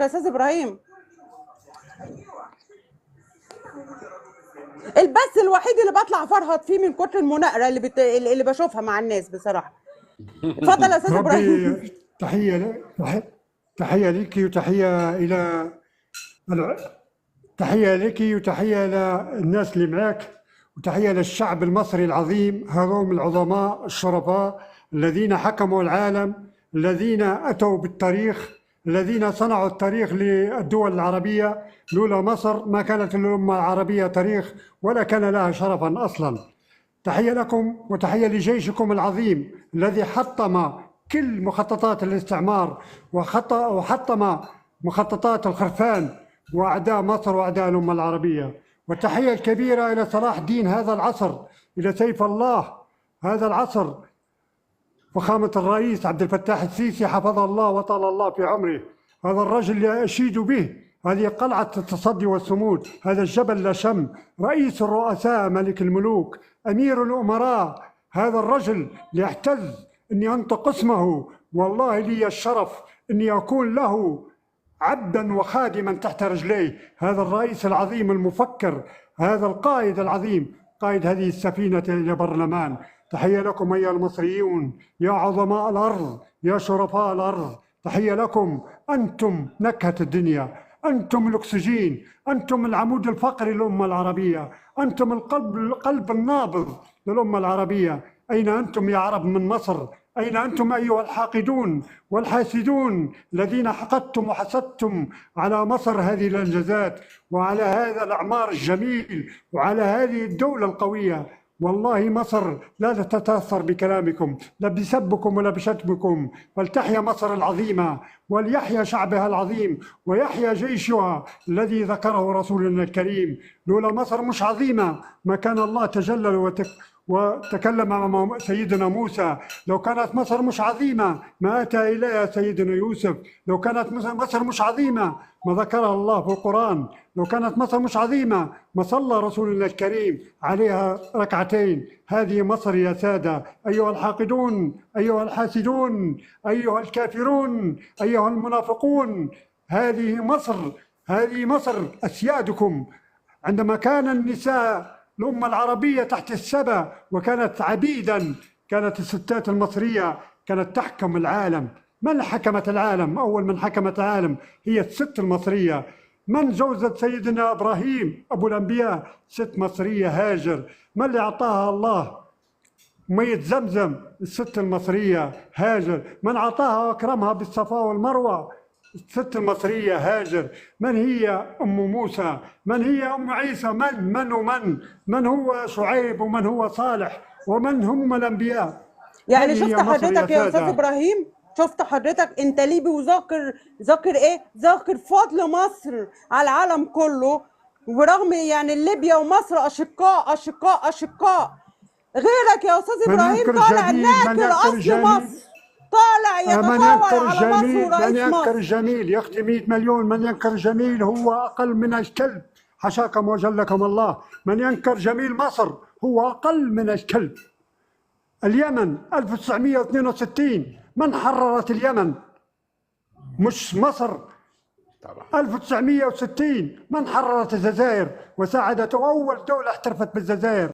يا استاذ ابراهيم. البث الوحيد اللي بطلع فرهط فيه من كتر المناقره اللي بشوفها مع الناس بصراحه. اتفضل يا استاذ ابراهيم. ربي تحية لك وتحية إلى تحية لك وتحية للناس اللي معك، وتحية للشعب المصري العظيم، هذوم العظماء الشرفاء الذين حكموا العالم، الذين أتوا بالتاريخ، الذين صنعوا التاريخ للدول العربية. لولا مصر ما كانت الأمة العربية تاريخ ولا كان لها شرفا أصلا. تحية لكم وتحية لجيشكم العظيم الذي حطم كل مخططات الاستعمار وحطم مخططات الخرفان وأعداء مصر وأعداء الأمة العربية. والتحية الكبيرة إلى صلاح الدين هذا العصر، إلى سيف الله هذا العصر، فخامة الرئيس عبد الفتاح السيسي حفظه الله وطال الله في عمره. هذا الرجل اللي أشيد به، هذه قلعة التصدي والصمود، هذا الجبل لا شم، رئيس الرؤساء، ملك الملوك، أمير الأمراء، هذا الرجل اللي اعتز أني أنطق اسمه، والله لي الشرف أني أكون له عبدا وخادما تحت رجليه. هذا الرئيس العظيم المفكر، هذا القائد العظيم، قائد هذه السفينة إلى برلمان. تحية لكم أيها المصريون، يا عظماء الأرض، يا شرفاء الأرض، تحية لكم. أنتم نكهة الدنيا، أنتم الأكسجين، أنتم العمود الفقري للأمة العربية، أنتم القلب النابض للأمة العربية. أين أنتم يا عرب من مصر؟ أين أنتم أيها الحاقدون والحاسدون الذين حقدتم وحسدتم على مصر هذه الإنجازات وعلى هذا الأعمار الجميل وعلى هذه الدولة القوية؟ والله مصر لا تتأثر بكلامكم، لا بسبكم ولا بشتمكم. فلتحيا مصر العظيمة، وليحيا شعبها العظيم، ويحيا جيشها الذي ذكره رسولنا الكريم. لولا مصر مش عظيمة ما كان الله تجلل وتكلم مع سيدنا موسى. لو كانت مصر مش عظيمة ما أتى إليها سيدنا يوسف. لو كانت مصر مش عظيمة ما ذكرها الله في القرآن. لو كانت مصر مش عظيمة ما صلى رسولنا الكريم عليها ركعتين. هذه مصر يا سادة، أيها الحاقدون، أيها الحاسدون، أيها الكافرون، أيها المنافقون. هذه مصر، هذه مصر أسيادكم. عندما كان النساء الأمة العربية تحت السبا وكانت عبيدا، كانت الستات المصرية كانت تحكم العالم. من حكمت العالم؟ أول من حكمت العالم هي الست المصرية. من زوجة سيدنا إبراهيم أبو الأنبياء؟ ست مصرية، هاجر. من اللي أعطاها الله مية زمزم؟ الست المصرية هاجر. من أعطاها وأكرمها بالصفا والمروة؟ الست المصرية هاجر. من هي أم موسى؟ من هي أم عيسى؟ من هو شعيب ومن هو صالح ومن هم الأنبياء؟ يعني شفت حضرتك يا استاذ ابراهيم، شفت حضرتك انت ليبي وذاكر ايه؟ ذاكر فضل مصر على العالم كله، ورغم يعني ليبيا ومصر اشقاء اشقاء اشقاء. غيرك يا استاذ ابراهيم طالع ناكر اصل مصر، طالع يتطاول على مصر ورئيس من ينكر مصر. الجميل يا اختي 100 مليون. من ينكر الجميل هو اقل من الكلب، حشاكم وجلكم الله. من ينكر جميل مصر هو اقل من الكلب. اليمن 1962 من حررت اليمن؟ مش مصر. 1960 من حررت الجزائر وساعدت أول دولة احترفت بالجزائر.